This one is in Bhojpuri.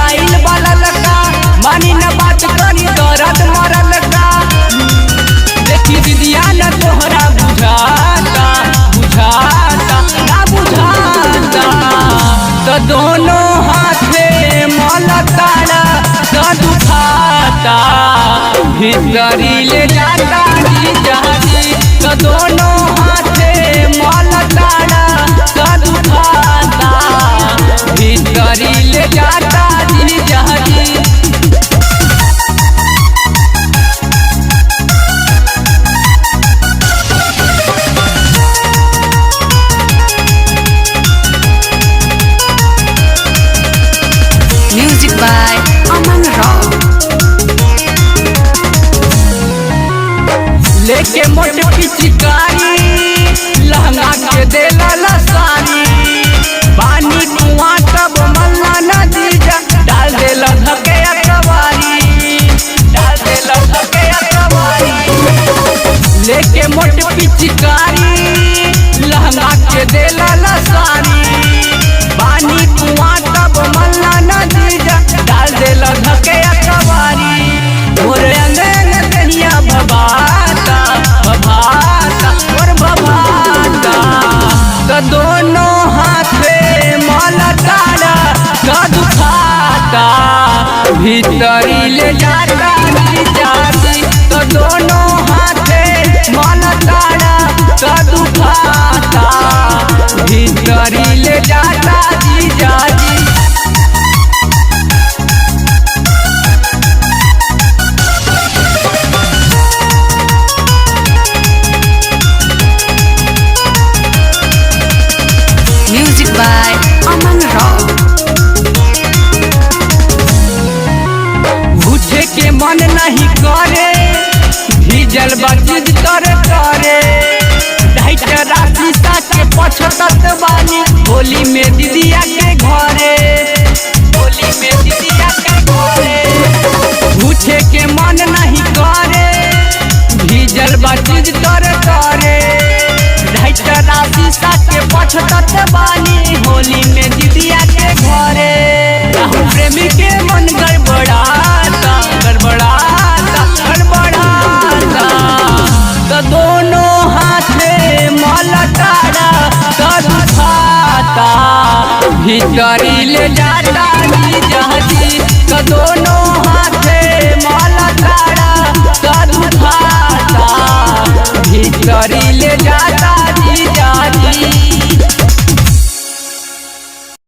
आइल बालल का मानी न बात करी दर्द मरल का देखी दीदिया न तोहरा बुझाता बुझाता ना बुझाता तो दोनों हाथे मलताड़ा तो दुखाता भीतरी ले जाता जी तो दोनों हाथे मलताड़ा तो दुखाता भीतरी ले जाता जी जहाजी। Music by Aman Rao. लेके मोट पिचकारी लहंगा के देला लसारी पानी कुआं तब मल्ला नदीजा डाल देला धके अकवारी डाल देला धके अकवारी लेके मोट पिचकारी लहंगा के देला लसारी पानी कुआं तब मल्ला नदीजा डाल देला धके अकवारी मोरे अंगन कहिया भबाता भबाता और भबाता तो दोनों हाथे मलताड़ा तो दुखाता भीतरी ले जाता जाती तो दोनों हाथे मलताड़ा तो दुखाता भीतरी ले जाता जी जाती। Music by Aman Rao. उठे के मन नहीं करे भीजल बचीज करे करे ढाई राशि के पछतत बानी होली में दीदिया के घरे होली में दीदिया के घरे उठे के मन नहीं करे भीजल बचीज करे करे ढाई राशि के पछतत बानी होली में दीदिया के घरे राहुल प्रेमी के मन गड़बड़ाता गड़बड़ाता गड़बड़ाता तो दोनों हाथे मलताड़ा तो दुखाता भीतरी ले जाता जहाजी तो दोनों हाथे मलताड़ा तो दुखाता भीतरी ले जाता।